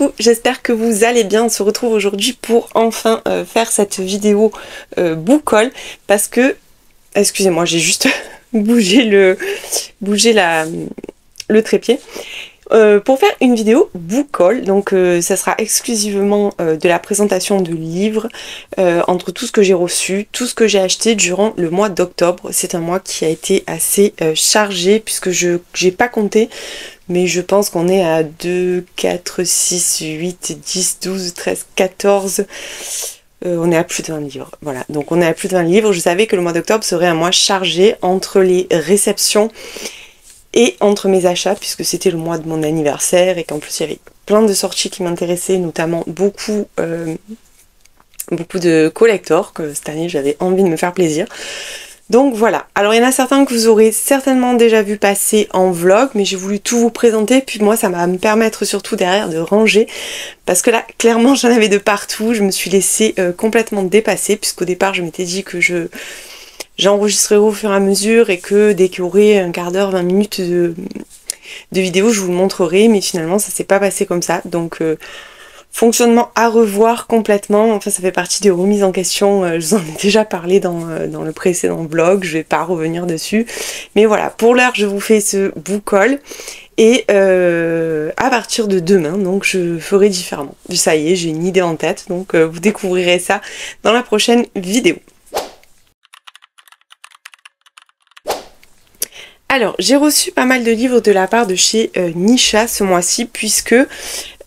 Coucou, j'espère que vous allez bien. On se retrouve aujourd'hui pour enfin faire cette vidéo book haul parce que, excusez-moi, j'ai juste bougé le trépied. Pour faire une vidéo book haul, donc ça sera exclusivement de la présentation de livres entre tout ce que j'ai reçu, tout ce que j'ai acheté durant le mois d'octobre. C'est un mois qui a été assez chargé puisque je n'ai pas compté, mais je pense qu'on est à 2, 4, 6, 8, 10, 12, 13, 14... on est à plus de 20 livres, voilà. Donc on est à plus de 20 livres. Je savais que le mois d'octobre serait un mois chargé entre les réceptions et entre mes achats, puisque c'était le mois de mon anniversaire et qu'en plus il y avait plein de sorties qui m'intéressaient, notamment beaucoup de collectors, que cette année j'avais envie de me faire plaisir. Donc voilà, alors il y en a certains que vous aurez certainement déjà vu passer en vlog, mais j'ai voulu tout vous présenter, puis moi ça va me permettre surtout derrière de ranger, parce que là clairement j'en avais de partout, je me suis laissée complètement dépasser, puisqu'au départ je m'étais dit que j'enregistrerai au fur et à mesure et que dès qu'il y aurait un quart d'heure, 20 minutes de vidéo, je vous le montrerai, mais finalement ça s'est pas passé comme ça, donc fonctionnement à revoir complètement. Enfin, ça fait partie des remises en question, je vous en ai déjà parlé dans le précédent vlog, je vais pas revenir dessus, mais voilà, pour l'heure je vous fais ce book haul. Et à partir de demain, donc je ferai différemment. Ça y est, j'ai une idée en tête, donc vous découvrirez ça dans la prochaine vidéo. Alors, j'ai reçu pas mal de livres de la part de chez Nisha ce mois-ci, puisque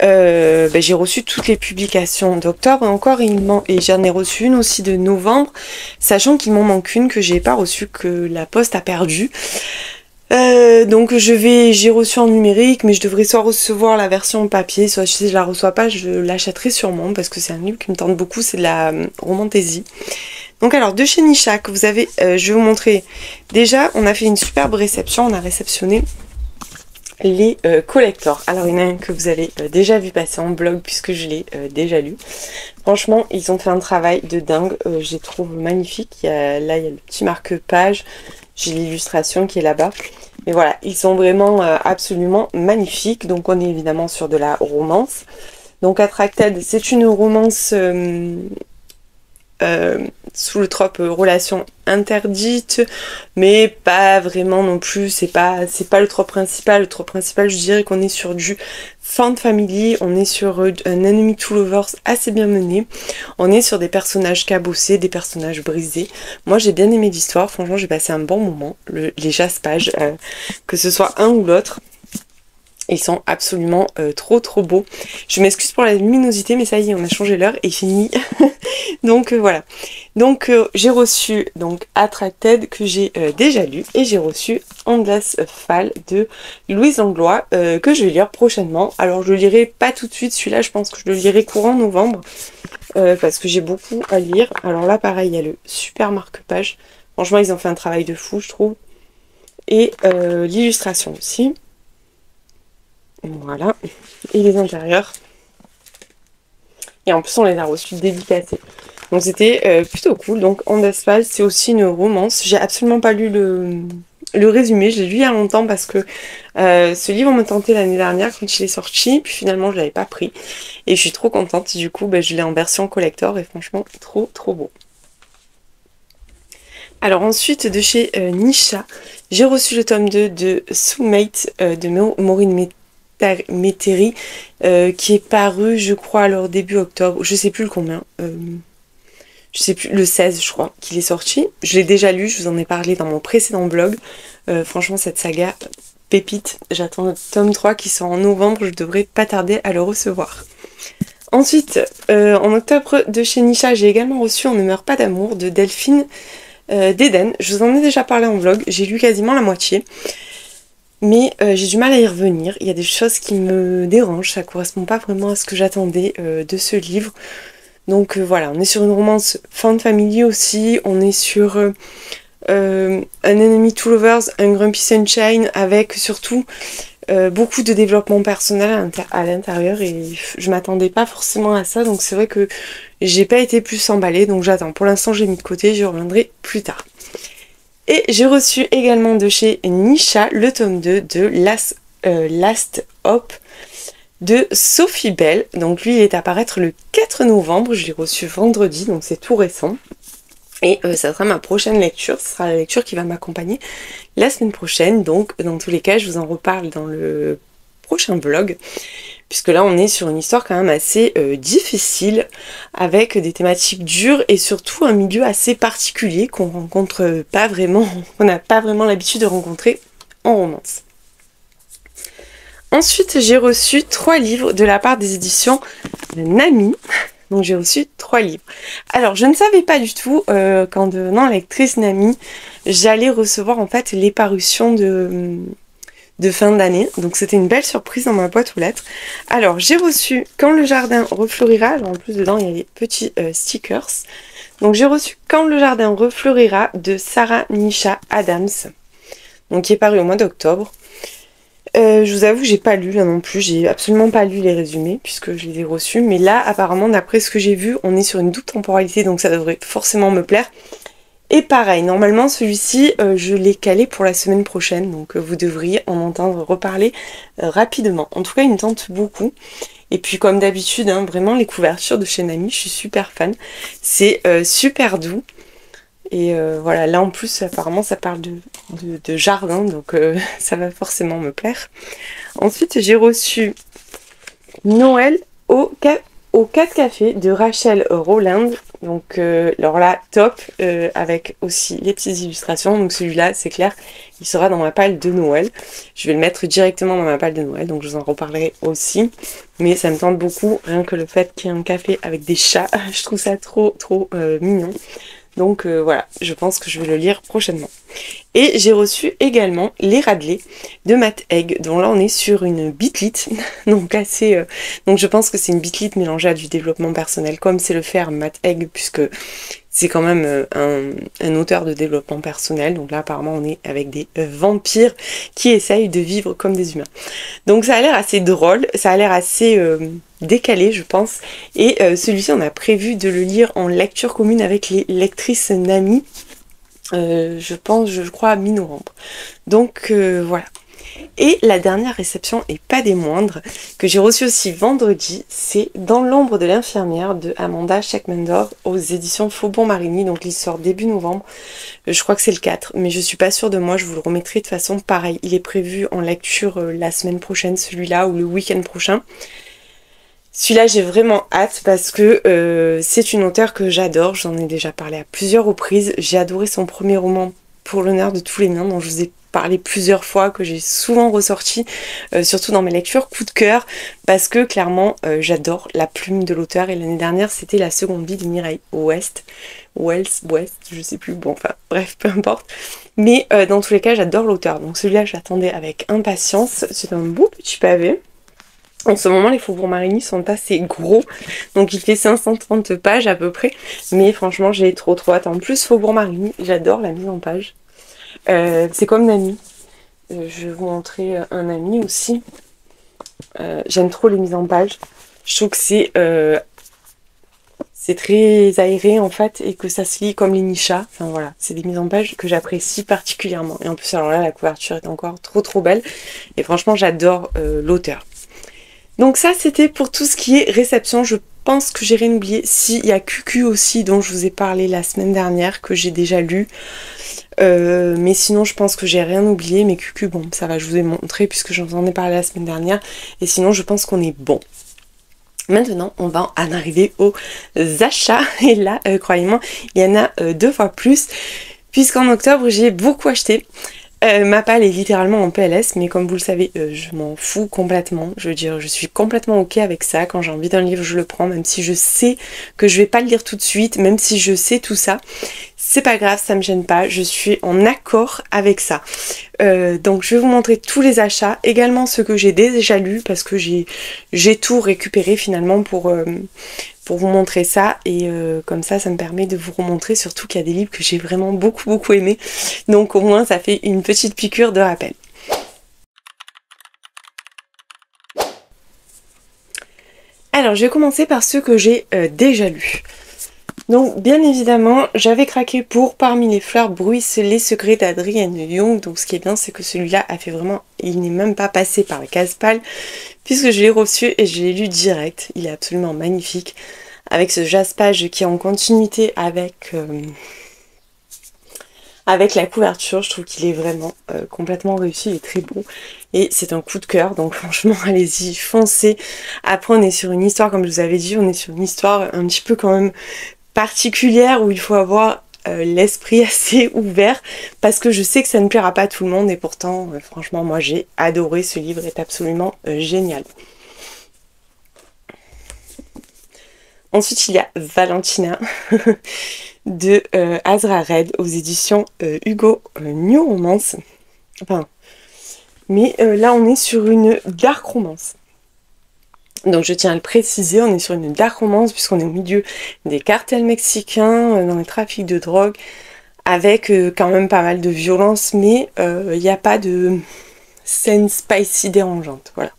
j'ai reçu toutes les publications d'octobre encore et j'en ai reçu une aussi de novembre, sachant qu'il m'en manque une que j'ai pas reçue, que la poste a perdue. Donc j'ai reçu en numérique, mais je devrais soit recevoir la version papier, soit si je la reçois pas, je l'achèterai sûrement, parce que c'est un livre qui me tente beaucoup, c'est de la romantaisie. Donc alors, de chez Nisha, que vous avez, je vais vous montrer. Déjà, on a fait une superbe réception, on a réceptionné les collectors. Alors, il y en a un que vous avez déjà vu passer en blog, puisque je l'ai déjà lu. Franchement, ils ont fait un travail de dingue, je les trouve magnifiques. Là, il y a le petit marque-page, j'ai l'illustration qui est là-bas. Mais voilà, ils sont vraiment absolument magnifiques. Donc, on est évidemment sur de la romance. Donc, Attracted, c'est une romance... sous le trope relation interdite, mais pas vraiment non plus, c'est pas le trope principal. Le trope principal, je dirais qu'on est sur du fan family, on est sur un enemy to lovers assez bien mené, on est sur des personnages cabossés, des personnages brisés. Moi j'ai bien aimé l'histoire, franchement j'ai passé un bon moment, les jaspages, que ce soit un ou l'autre. Ils sont absolument trop beaux. Je m'excuse pour la luminosité, mais ça y est, on a changé l'heure et fini. Donc voilà. Donc j'ai reçu donc Attracted que j'ai déjà lu, et j'ai reçu Endless Fall de Louise Langlois que je vais lire prochainement. Alors je le lirai pas tout de suite, celui-là je pense que je le lirai courant novembre parce que j'ai beaucoup à lire. Alors là pareil, il y a le super marque-page. Franchement ils ont fait un travail de fou je trouve. Et l'illustration aussi. Voilà, et les intérieurs. Et en plus on les a reçus dédicacés. Donc c'était plutôt cool. Donc Endless Fall, c'est aussi une romance. J'ai absolument pas lu le résumé, je l'ai lu il y a longtemps parce que ce livre me tentait l'année dernière quand il est sorti, puis finalement je l'avais pas pris. Et je suis trop contente, du coup je l'ai en version collector et franchement trop beau. Alors ensuite de chez Nisha, j'ai reçu le tome 2 de Soulmate de Maureen Métairie qui est paru je crois alors début octobre, je sais plus le combien, je sais plus, le 16 je crois qu'il est sorti. Je l'ai déjà lu, je vous en ai parlé dans mon précédent blog. Franchement cette saga pépite, j'attends le tome 3 qui sort en novembre, je devrais pas tarder à le recevoir. Ensuite en octobre de chez Nisha, j'ai également reçu On ne meurt pas d'amour de Delphine d'Eden. Je vous en ai déjà parlé en vlog, j'ai lu quasiment la moitié. Mais j'ai du mal à y revenir, il y a des choses qui me dérangent, ça correspond pas vraiment à ce que j'attendais de ce livre. Donc voilà, on est sur une romance fan family aussi, on est sur un enemy to lovers, un grumpy sunshine, avec surtout beaucoup de développement personnel à l'intérieur, et je m'attendais pas forcément à ça, donc c'est vrai que j'ai pas été plus emballée, donc j'attends. Pour l'instant j'ai mis de côté, je reviendrai plus tard. Et j'ai reçu également de chez Nisha le tome 2 de Last Hope de Sophie Bell. Donc lui, il est à paraître le 4 novembre, je l'ai reçu vendredi, donc c'est tout récent. Et ça sera ma prochaine lecture, ce sera la lecture qui va m'accompagner la semaine prochaine. Donc dans tous les cas, je vous en reparle dans le prochain vlog, puisque là on est sur une histoire quand même assez difficile, avec des thématiques dures et surtout un milieu assez particulier qu'on rencontre pas vraiment, on n'a pas vraiment l'habitude de rencontrer en romance. Ensuite, j'ai reçu 3 livres de la part des éditions Nami. Donc j'ai reçu 3 livres. Alors je ne savais pas du tout qu'en devenant lectrice Nami, j'allais recevoir en fait les parutions de fin d'année. Donc c'était une belle surprise dans ma boîte aux lettres. Alors j'ai reçu Quand le jardin refleurira. Alors, en plus dedans il y a des petits stickers. Donc j'ai reçu Quand le jardin refleurira de Sarah Nisha Adams. Donc qui est paru au mois d'octobre. Je vous avoue, j'ai pas lu là non plus, j'ai absolument pas lu les résumés puisque je les ai reçus, mais là apparemment d'après ce que j'ai vu, on est sur une double temporalité, donc ça devrait forcément me plaire. Et pareil, normalement celui-ci, je l'ai calé pour la semaine prochaine, donc vous devriez en entendre reparler rapidement. En tout cas, il me tente beaucoup. Et puis comme d'habitude, hein, vraiment les couvertures de chez Nami, je suis super fan. C'est super doux. Et voilà, là en plus apparemment ça parle de jardin, donc ça va forcément me plaire. Ensuite j'ai reçu Noël au 4 cafés de Rachel Rowland. Donc alors là top, avec aussi les petites illustrations. Donc celui-là c'est clair, il sera dans ma palle de Noël. Je vais le mettre directement dans ma palle de Noël, donc je vous en reparlerai aussi. Mais ça me tente beaucoup, rien que le fait qu'il y ait un café avec des chats, je trouve ça trop mignon. Donc voilà, je pense que je vais le lire prochainement. Et j'ai reçu également Les Radley de Matt Haig, dont là on est sur une bitlit, donc assez... donc je pense que c'est une bitlit mélangée à du développement personnel, comme c'est le faire Matt Haig, puisque c'est quand même un auteur de développement personnel. Donc là apparemment on est avec des vampires qui essayent de vivre comme des humains. Donc ça a l'air assez drôle, ça a l'air assez décalé je pense. Et celui-ci on a prévu de le lire en lecture commune avec les lectrices Nami. Je crois à mi-novembre. Donc voilà. Et la dernière réception, et pas des moindres, que j'ai reçue aussi vendredi, c'est Dans l'ombre de l'infirmière de Amanda Scheckmendorf aux éditions Faubourg-Marigny. Donc il sort début novembre, je crois que c'est le 4, mais je suis pas sûre de moi, je vous le remettrai de façon pareille. Il est prévu en lecture la semaine prochaine, celui-là, ou le week-end prochain. Celui-là, j'ai vraiment hâte parce que c'est une auteure que j'adore, j'en ai déjà parlé à plusieurs reprises. J'ai adoré son premier roman Pour l'honneur de tous les nains, dont je vous ai parlé plusieurs fois, que j'ai souvent ressorti, surtout dans mes lectures coup de cœur, parce que clairement, j'adore la plume de l'auteur. Et l'année dernière, c'était La seconde vie de Mireille Wells, je sais plus, bon, enfin, bref, peu importe. Mais dans tous les cas, j'adore l'auteur, donc celui-là, j'attendais avec impatience. C'est un beau petit pavé. En ce moment, les Faubourg-Marigny sont assez gros, donc il fait 530 pages à peu près, mais franchement, j'ai trop hâte. En plus, Faubourg-Marigny, j'adore la mise en page. C'est comme Nami. Je vais vous montrer un ami aussi. J'aime trop les mises en page. Je trouve que c'est très aéré en fait, et que ça se lit comme les Nisha. Enfin voilà, c'est des mises en page que j'apprécie particulièrement. Et en plus, alors là, la couverture est encore trop belle. Et franchement, j'adore l'auteur. Donc ça, c'était pour tout ce qui est réception. Je pense que j'ai rien oublié. Si, il y a QQ aussi, dont je vous ai parlé la semaine dernière, que j'ai déjà lu. Mais sinon, je pense que j'ai rien oublié. Mais QQ, bon, ça va, je vous ai montré puisque j'en ai parlé la semaine dernière. Et sinon, je pense qu'on est bon. Maintenant, on va en arriver aux achats. Et là, croyez-moi, il y en a 2 fois plus. Puisqu'en octobre, j'ai beaucoup acheté. Ma palle est littéralement en PLS, mais comme vous le savez, je m'en fous complètement. Je veux dire, je suis complètement ok avec ça. Quand j'ai envie d'un livre, je le prends, même si je sais que je vais pas le lire tout de suite, même si je sais tout ça. C'est pas grave, ça me gêne pas, je suis en accord avec ça. Donc je vais vous montrer tous les achats, également ceux que j'ai déjà lus, parce que j'ai tout récupéré finalement pour vous montrer ça, et comme ça me permet de vous remontrer surtout qu'il y a des livres que j'ai vraiment beaucoup aimés, donc au moins ça fait une petite piqûre de rappel. Alors je vais commencer par ceux que j'ai déjà lus. Donc bien évidemment, j'avais craqué pour Parmi les fleurs bruissent les secrets d'Adrienne Young. Donc ce qui est bien, c'est que celui-là a fait vraiment... Il n'est même pas passé par la case pâle, puisque je l'ai reçu et je l'ai lu direct. Il est absolument magnifique, avec ce jaspage qui est en continuité avec la couverture. Je trouve qu'il est vraiment complètement réussi, il est très beau. Et c'est un coup de cœur, donc franchement, allez-y, foncez. Après, on est sur une histoire, comme je vous avais dit, on est sur une histoire un petit peu quand même particulière, où il faut avoir l'esprit assez ouvert, parce que je sais que ça ne plaira pas à tout le monde, et pourtant, franchement, moi j'ai adoré, ce livre est absolument génial. Ensuite, il y a Valentina de Azra Red aux éditions Hugo New Romance. Enfin, mais là, on est sur une dark romance. Donc je tiens à le préciser, on est sur une dark romance puisqu'on est au milieu des cartels mexicains, dans les trafics de drogue, avec quand même pas mal de violence, mais il n'y a pas de scène spicy dérangeante. Voilà.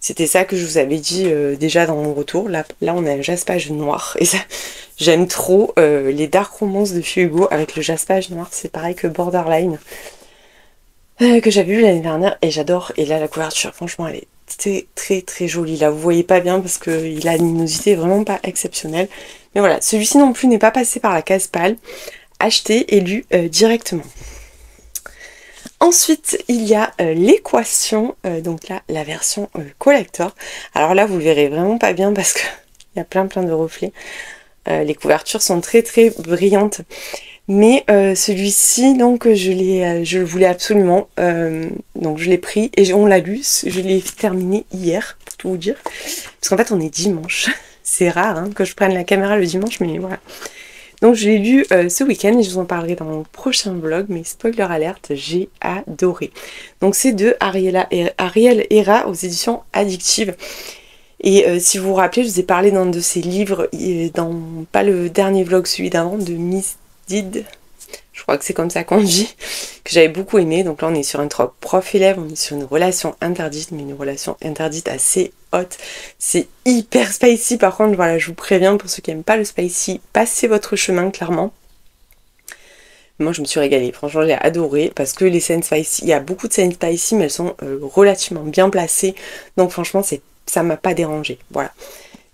C'était ça que je vous avais dit déjà dans mon retour. Là on a un jaspage noir. Et ça, j'aime trop les dark romances de chez Hugo avec le jaspage noir. C'est pareil que Borderline, que j'avais lu l'année dernière et j'adore. Et là, la couverture, franchement, elle est très jolie. Là, vous voyez pas bien parce qu'il a une luminosité vraiment pas exceptionnelle. Mais voilà, celui-ci non plus n'est pas passé par la case pâle. Acheté et lu directement. Ensuite, il y a l'équation, donc là, la version collector. Alors là, vous le verrez vraiment pas bien parce qu'il y a plein de reflets. Les couvertures sont très brillantes. Mais celui-ci, donc, je le voulais absolument. Donc, je l'ai pris et on l'a lu. Je l'ai terminé hier, pour tout vous dire. Parce qu'en fait, on est dimanche. C'est rare hein, que je prenne la caméra le dimanche, mais voilà. Donc je l'ai lu ce week-end et je vous en parlerai dans mon prochain vlog, mais spoiler alerte, j'ai adoré. Donc c'est de Ariel Hera aux éditions Addictive. Et si vous vous rappelez, je vous ai parlé d'un de ses livres, pas le dernier vlog, celui d'avant, de Miss Did, je crois que c'est comme ça qu'on dit, que j'avais beaucoup aimé. Donc là on est sur un trope prof-élève, on est sur une relation interdite, mais une relation interdite assez haute. C'est hyper spicy, par contre voilà, je vous préviens, pour ceux qui n'aiment pas le spicy, passez votre chemin clairement. Moi je me suis régalée, franchement j'ai adoré, parce que les scènes spicy, il y a beaucoup de scènes spicy, mais elles sont relativement bien placées, donc franchement ça m'a pas dérangé, voilà.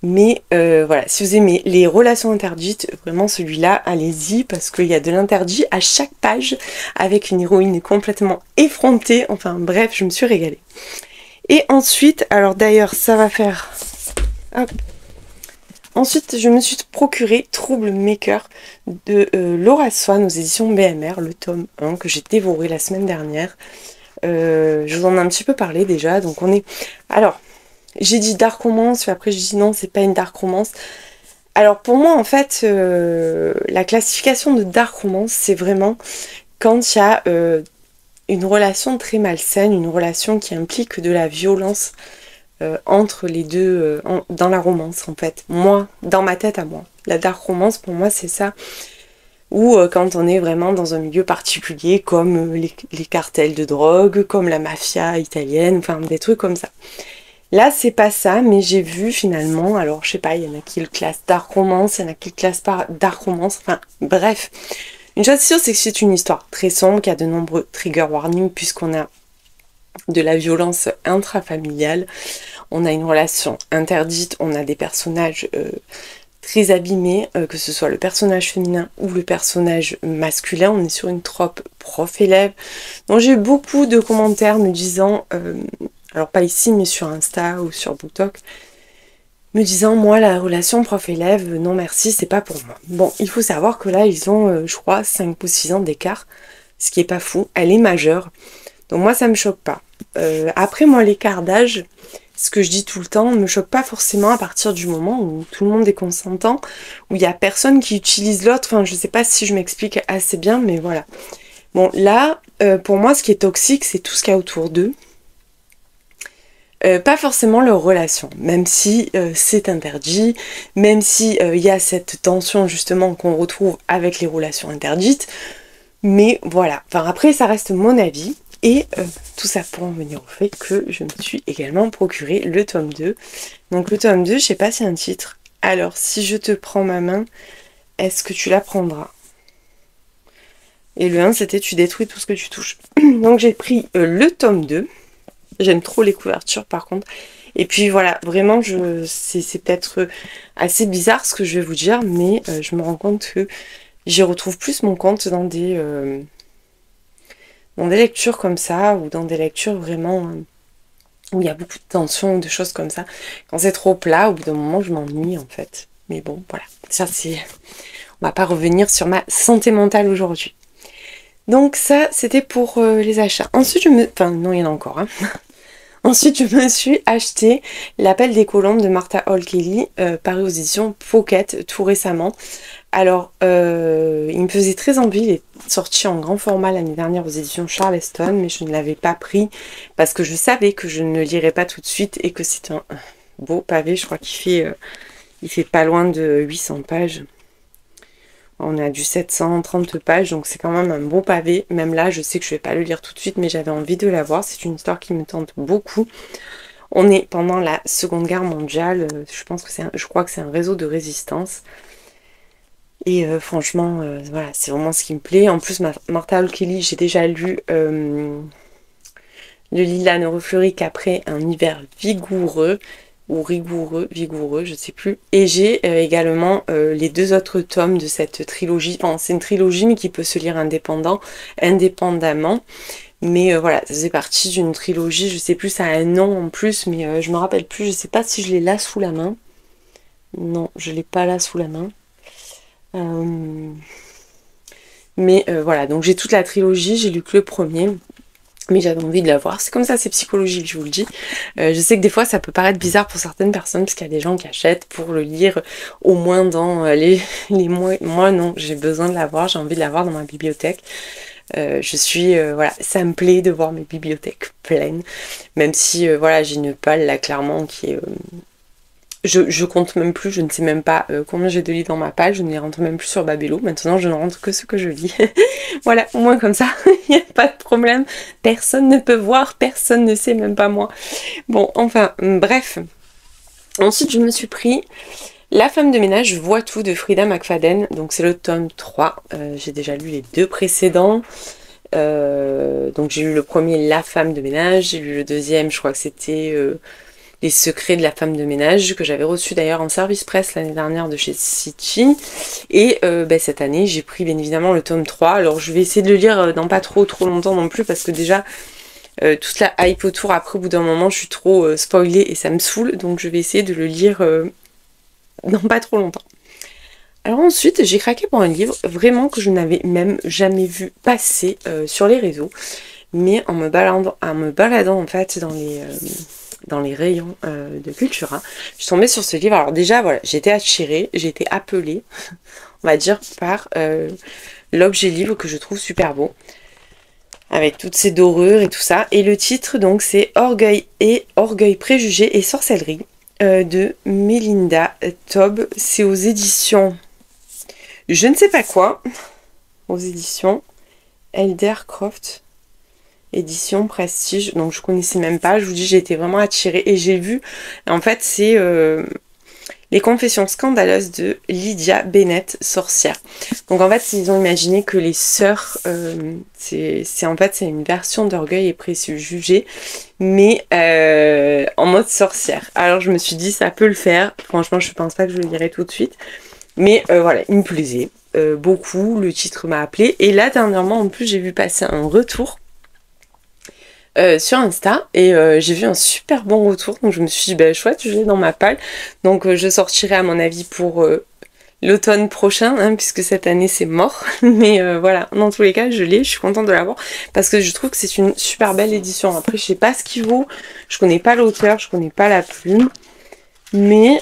Mais voilà, si vous aimez les relations interdites, vraiment celui-là, allez-y, parce qu'il y a de l'interdit à chaque page, avec une héroïne complètement effrontée, enfin bref, je me suis régalée. Et ensuite, alors d'ailleurs, ça va faire... Hop. Ensuite, je me suis procuré Troublemaker de Laura Swan aux éditions BMR, le tome 1, que j'ai dévoré la semaine dernière. Je vous en ai un petit peu parlé déjà, donc on est... Alors... J'ai dit dark romance, puis après j'ai dit non, c'est pas une dark romance. Alors pour moi, en fait, la classification de dark romance, c'est vraiment quand il y a une relation très malsaine, une relation qui implique de la violence entre les deux, dans la romance, en fait. Moi, dans ma tête à moi. La dark romance, pour moi, c'est ça. Ou quand on est vraiment dans un milieu particulier, comme les cartels de drogue, comme la mafia italienne, enfin des trucs comme ça. Là, c'est pas ça, mais j'ai vu finalement, alors je sais pas, il y en a qui le classent dark romance, il y en a qui le classent pas dark romance, enfin bref. Une chose sûre, c'est que c'est une histoire très sombre, qui a de nombreux trigger warnings, puisqu'on a de la violence intrafamiliale, on a une relation interdite, on a des personnages très abîmés, que ce soit le personnage féminin ou le personnage masculin, on est sur une trope prof-élève. Donc j'ai eu beaucoup de commentaires me disant... alors pas ici, mais sur Insta ou sur BookTok, me disant, moi, la relation prof-élève, non merci, c'est pas pour moi. Bon, il faut savoir que là, ils ont, je crois, 5 ou 6 ans d'écart, ce qui est pas fou. Elle est majeure, donc moi, ça me choque pas. Après, moi, l'écart d'âge, ce que je dis tout le temps, me choque pas forcément à partir du moment où tout le monde est consentant, où il y a personne qui utilise l'autre. Enfin, je sais pas si je m'explique assez bien, mais voilà. Bon, là, pour moi, ce qui est toxique, c'est tout ce qu'il y a autour d'eux. Pas forcément leur relation, même si c'est interdit, même si y a cette tension justement qu'on retrouve avec les relations interdites, mais voilà, enfin après ça reste mon avis, et tout ça pour en venir au fait que je me suis également procuré le tome 2. Donc le tome 2, je sais pas s'il y a un titre, alors si je te prends ma main, est-ce que tu la prendras? Et le 1, c'était tu détruis tout ce que tu touches. Donc j'ai pris le tome 2. J'aime trop les couvertures par contre. Et puis voilà, vraiment, c'est peut-être assez bizarre ce que je vais vous dire, mais je me rends compte que j'y retrouve plus mon compte dans des lectures comme ça, ou dans des lectures vraiment où il y a beaucoup de tension ou de choses comme ça. Quand c'est trop plat, au bout d'un moment, je m'ennuie en fait. Mais bon, voilà, ça c'est... On va pas revenir sur ma santé mentale aujourd'hui. Donc ça, c'était pour les achats. Ensuite, Enfin, non, il y en a encore, hein. Ensuite, je me suis acheté L'Appel des colombes de Martha Hall Kelly, paru aux éditions Pocket tout récemment. Alors, il me faisait très envie, il est sorti en grand format l'année dernière aux éditions Charleston, mais je ne l'avais pas pris parce que je savais que je ne le lirais pas tout de suite et que c'est un beau pavé. Je crois il fait pas loin de 800 pages. On a du 730 pages, donc c'est quand même un beau pavé. Même là, je sais que je vais pas le lire tout de suite, mais j'avais envie de la voir. C'est une histoire qui me tente beaucoup. On est pendant la Seconde Guerre mondiale. Je crois que c'est un réseau de résistance. Et franchement, voilà, c'est vraiment ce qui me plaît. En plus, Martha Hall Kelly, j'ai déjà lu Le lilas ne refleurit qu'après un hiver vigoureux. Ou vigoureux, je sais plus. Et j'ai également les 2 autres tomes de cette trilogie. Enfin, c'est une trilogie, mais qui peut se lire indépendamment. Mais voilà, ça faisait partie d'une trilogie, je sais plus, ça a un nom en plus, mais je me rappelle plus, je sais pas si je l'ai là sous la main. Non, je l'ai pas là sous la main. Mais voilà, donc j'ai toute la trilogie, j'ai lu que le premier. Mais j'avais envie de la voir. C'est comme ça, c'est psychologique, je vous le dis. Je sais que des fois, ça peut paraître bizarre pour certaines personnes, parce qu'il y a des gens qui achètent pour le lire au moins dans les mois. Moi, non, j'ai besoin de la voir, j'ai envie de la voir dans ma bibliothèque. Voilà, ça me plaît de voir mes bibliothèques pleines. Même si, voilà, j'ai une palle, là, clairement, qui est... Je compte même plus, je ne sais même pas combien j'ai de livres dans ma page, je ne les rentre même plus sur Babello. Maintenant, je ne rentre que ce que je lis. Voilà, au moins comme ça, il n'y a pas de problème. Personne ne peut voir, personne ne sait, même pas moi. Bon, enfin, bref. Ensuite, je me suis pris La femme de ménage voit tout de Frida McFadden. Donc, c'est le tome 3. J'ai déjà lu les 2 précédents. Donc, j'ai lu le premier, La femme de ménage. J'ai lu le deuxième, je crois que c'était... Les secrets de la femme de ménage, que j'avais reçu d'ailleurs en service presse l'année dernière de chez City. Et cette année, j'ai pris bien évidemment le tome 3. Alors je vais essayer de le lire dans pas trop longtemps non plus, parce que déjà, toute la hype autour, après au bout d'un moment, je suis trop spoilée et ça me saoule. Donc je vais essayer de le lire dans pas trop longtemps. Alors ensuite, j'ai craqué pour un livre vraiment que je n'avais même jamais vu passer sur les réseaux. Mais en me baladant en fait dans les rayons de Cultura, je suis tombée sur ce livre. Alors déjà, voilà, j'ai été attirée, j'ai été appelée, on va dire, par l'objet livre que je trouve super beau, avec toutes ces dorures et tout ça. Et le titre, donc, c'est Orgueil, préjugés et sorcellerie de Melinda Taube. C'est aux éditions je ne sais pas quoi, aux éditions Eldercroft. Édition Prestige, donc je connaissais même pas, je vous dis, j'ai été vraiment attirée et j'ai vu, en fait c'est Les confessions scandaleuses de Lydia Bennett, sorcière. Donc en fait ils ont imaginé que les sœurs, c'est une version d'Orgueil et préjugés, mais en mode sorcière. Alors je me suis dit ça peut le faire, franchement je pense pas que je le lirai tout de suite, mais voilà, il me plaisait beaucoup, le titre m'a appelé, et là dernièrement en plus j'ai vu passer un retour sur Insta et j'ai vu un super bon retour, donc je me suis dit bah chouette, je l'ai dans ma palle, donc je sortirai à mon avis pour l'automne prochain, hein, puisque cette année c'est mort, mais voilà, dans tous les cas je suis contente de l'avoir parce que je trouve que c'est une super belle édition. Après je sais pas ce qu'il vaut, je connais pas l'auteur, je connais pas la plume, mais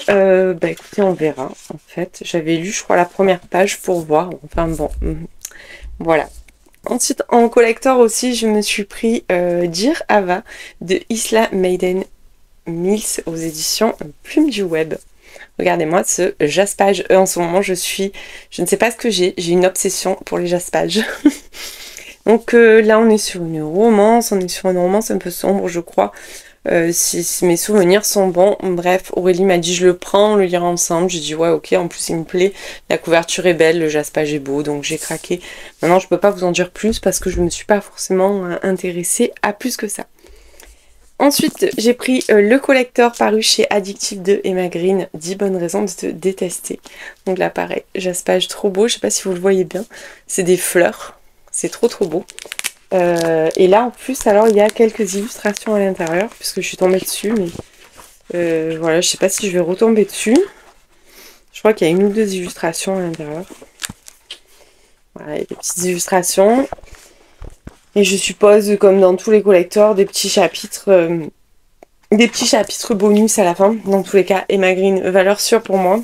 écoutez, on verra. En fait j'avais lu je crois la première page pour voir, enfin bon, voilà. Ensuite, en collector aussi, je me suis pris Dear Ava de Isla Maiden Mills aux éditions Plume du Web. Regardez-moi ce jaspage. En ce moment, je ne sais pas ce que j'ai une obsession pour les jaspages. Donc là, on est sur une romance un peu sombre, je crois. si mes souvenirs sont bons. Bref, Aurélie m'a dit je le prends, on le lira ensemble. J'ai dit ouais ok, en plus il me plaît, la couverture est belle, le jaspage est beau, donc j'ai craqué. Maintenant je peux pas vous en dire plus parce que je me suis pas forcément intéressée à plus que ça. Ensuite, j'ai pris le collector paru chez Addictive de Emma Green, 10 bonnes raisons de te détester. Donc là, pareil, jaspage trop beau, je sais pas si vous le voyez bien, c'est des fleurs, c'est trop beau. Et là, en plus, alors, il y a quelques illustrations à l'intérieur, puisque je suis tombée dessus, mais voilà, je sais pas si je vais retomber dessus. Je crois qu'il y a une ou deux illustrations à l'intérieur. Voilà, il y a des petites illustrations. Et je suppose, comme dans tous les collectors, des petits chapitres bonus à la fin. Dans tous les cas, Emma Green, valeur sûre pour moi.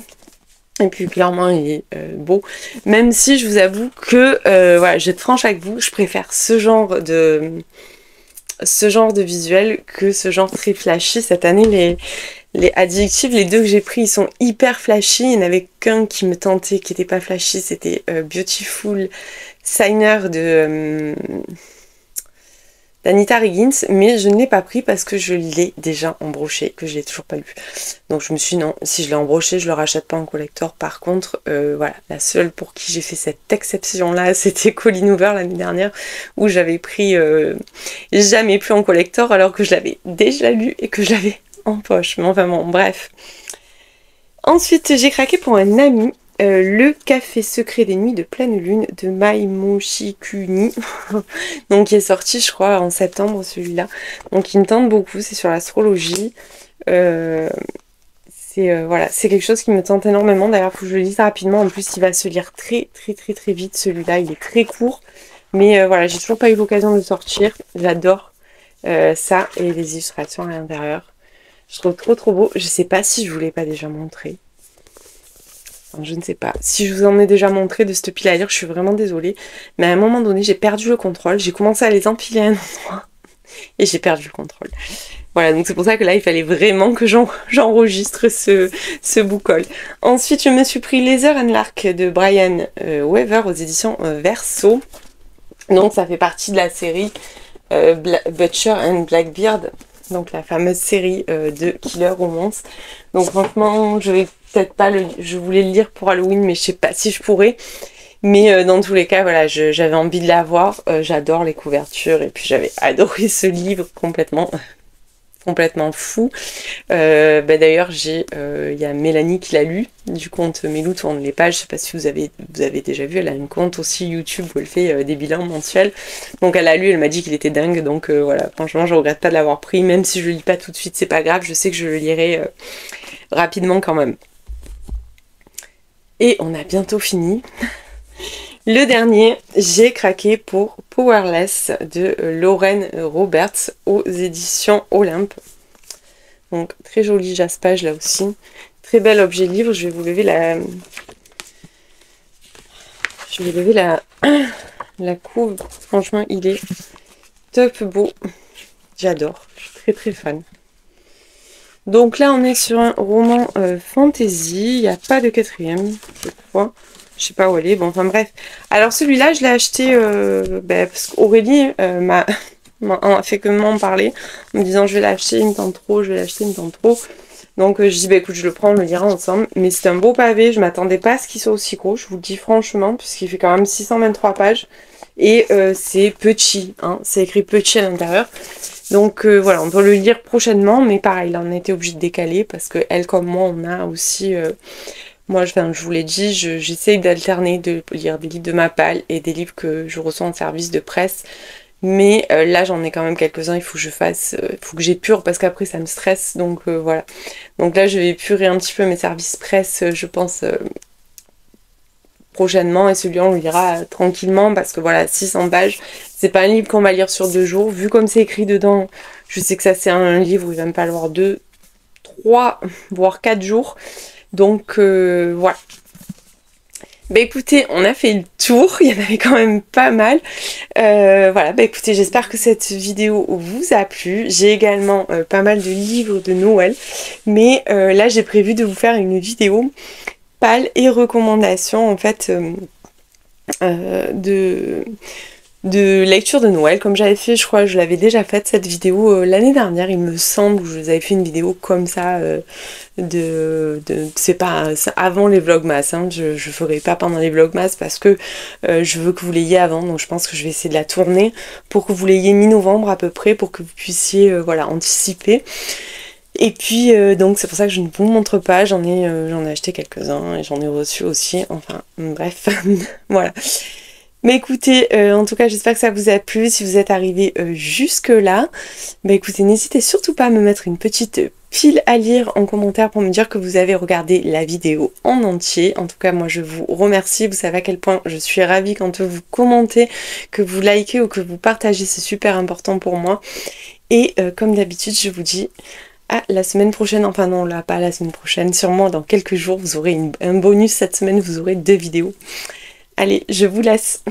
Et puis clairement, il est beau. Même si je vous avoue que, voilà, je vais être franche avec vous, je préfère ce genre de visuel que ce genre très flashy. Cette année, les Addictive, les deux que j'ai pris, ils sont hyper flashy. Il n'y en avait qu'un qui me tentait, qui n'était pas flashy. C'était Beautiful Signer d'Anita Riggins, mais je ne l'ai pas pris parce que je l'ai déjà embroché, que je l'ai toujours pas lu. Donc je me suis dit non, si je l'ai embroché, je le rachète pas en collector. Par contre, voilà, la seule pour qui j'ai fait cette exception-là, c'était Colleen Hoover l'année dernière, où j'avais pris Jamais plus en collector, alors que je l'avais déjà lu et que je l'avais en poche. Mais enfin bon, bref. Ensuite, j'ai craqué pour un ami. Le café secret des nuits de pleine lune de Mai Moshikuni, donc qui est sorti je crois en septembre celui-là, donc il me tente beaucoup, c'est sur l'astrologie, voilà, c'est quelque chose qui me tente énormément, d'ailleurs il faut que je le lise rapidement, en plus il va se lire très vite celui-là, il est très court, mais voilà, j'ai toujours pas eu l'occasion de le sortir, j'adore ça et les illustrations à l'intérieur, je trouve trop beau, je sais pas si je vous l'ai pas déjà montré. Je ne sais pas. Si je vous en ai déjà montré de cette pile à lire, je suis vraiment désolée. Mais à un moment donné, j'ai perdu le contrôle. J'ai commencé à les empiler à un endroit. Et j'ai perdu le contrôle. Voilà, donc c'est pour ça que là, il fallait vraiment que j'enregistre ce book-haul. Ensuite, je me suis pris Leather and Lark de Brian Weaver aux éditions Verso. Donc ça fait partie de la série Butcher and Blackbeard. Donc la fameuse série de Killer Romance. Donc franchement, je vais peut-être pas je voulais le lire pour Halloween, mais je sais pas si je pourrais. Mais dans tous les cas, voilà, j'avais envie de l'avoir. J'adore les couvertures et puis j'avais adoré ce livre complètement fou. D'ailleurs, il y a Mélanie qui l'a lu du compte Mélou tourne les pages. Je sais pas si vous avez déjà vu. Elle a un compte aussi YouTube où elle fait des bilans mensuels. Donc elle a lu, elle m'a dit qu'il était dingue. Donc voilà, franchement, je regrette pas de l'avoir pris. Même si je le lis pas tout de suite, c'est pas grave. Je sais que je le lirai rapidement quand même. Et on a bientôt fini. Le dernier, j'ai craqué pour Powerless de Lauren Roberts aux éditions Olympe. Donc très joli jaspage là aussi. Très bel objet livre. Je vais vous lever la couve. Franchement, il est top beau. J'adore. Je suis très fan. Donc là, on est sur un roman fantasy. Il n'y a pas de quatrième, je crois. Je sais pas où elle est. Bon, enfin bref. Alors celui-là, je l'ai acheté parce qu'Aurélie m'a fait que m'en parler en me disant je vais l'acheter, il me tente trop, je vais l'acheter, il me tente trop. Donc je dis écoute, je le prends, on le lira ensemble. Mais c'est un beau pavé. Je m'attendais pas à ce qu'il soit aussi gros. Je vous le dis franchement, puisqu'il fait quand même 623 pages. Et c'est petit, hein, c'est écrit petit à l'intérieur. Donc voilà, on doit le lire prochainement, mais pareil, là on a été obligé de décaler parce que elle comme moi, on a aussi... moi, je vous l'ai dit, j'essaye d'alterner, de lire des livres de ma palle et des livres que je reçois en service de presse. Mais là, j'en ai quand même quelques-uns, il faut que je fasse... il faut que j'épure parce qu'après, ça me stresse. Donc voilà. Donc là, je vais épurer un petit peu mes services presse, je pense... prochainement, et celui-là on le lira tranquillement parce que voilà, 600 pages, c'est pas un livre qu'on va lire sur 2 jours, vu comme c'est écrit dedans, je sais que ça c'est un livre où il va me falloir 2, 3, voire 4 jours, donc voilà. Bah écoutez, on a fait le tour, il y en avait quand même pas mal. Voilà, bah écoutez, j'espère que cette vidéo vous a plu. J'ai également pas mal de livres de Noël, mais là j'ai prévu de vous faire une vidéo pales et recommandations en fait de lecture de Noël, comme j'avais fait, je crois, je l'avais déjà faite cette vidéo l'année dernière, il me semble, où je vous avais fait une vidéo comme ça, c'est pas c'est avant les vlogmas, hein, je ferai pas pendant les vlogmas parce que je veux que vous l'ayez avant, donc je pense que je vais essayer de la tourner pour que vous l'ayez mi-novembre à peu près, pour que vous puissiez voilà, anticiper. Et puis donc c'est pour ça que je ne vous montre pas, j'en ai acheté quelques-uns et j'en ai reçu aussi, enfin bref, voilà. Mais écoutez, en tout cas, j'espère que ça vous a plu. Si vous êtes arrivé jusque-là, bah écoutez, n'hésitez surtout pas à me mettre une petite pile à lire en commentaire pour me dire que vous avez regardé la vidéo en entier. En tout cas, moi, je vous remercie. Vous savez à quel point je suis ravie quand vous commentez, que vous likez ou que vous partagez. C'est super important pour moi. Et comme d'habitude, je vous dis à la semaine prochaine. Enfin non, là, pas la semaine prochaine. Sûrement dans quelques jours, vous aurez un bonus. Cette semaine, vous aurez 2 vidéos. Allez, je vous laisse.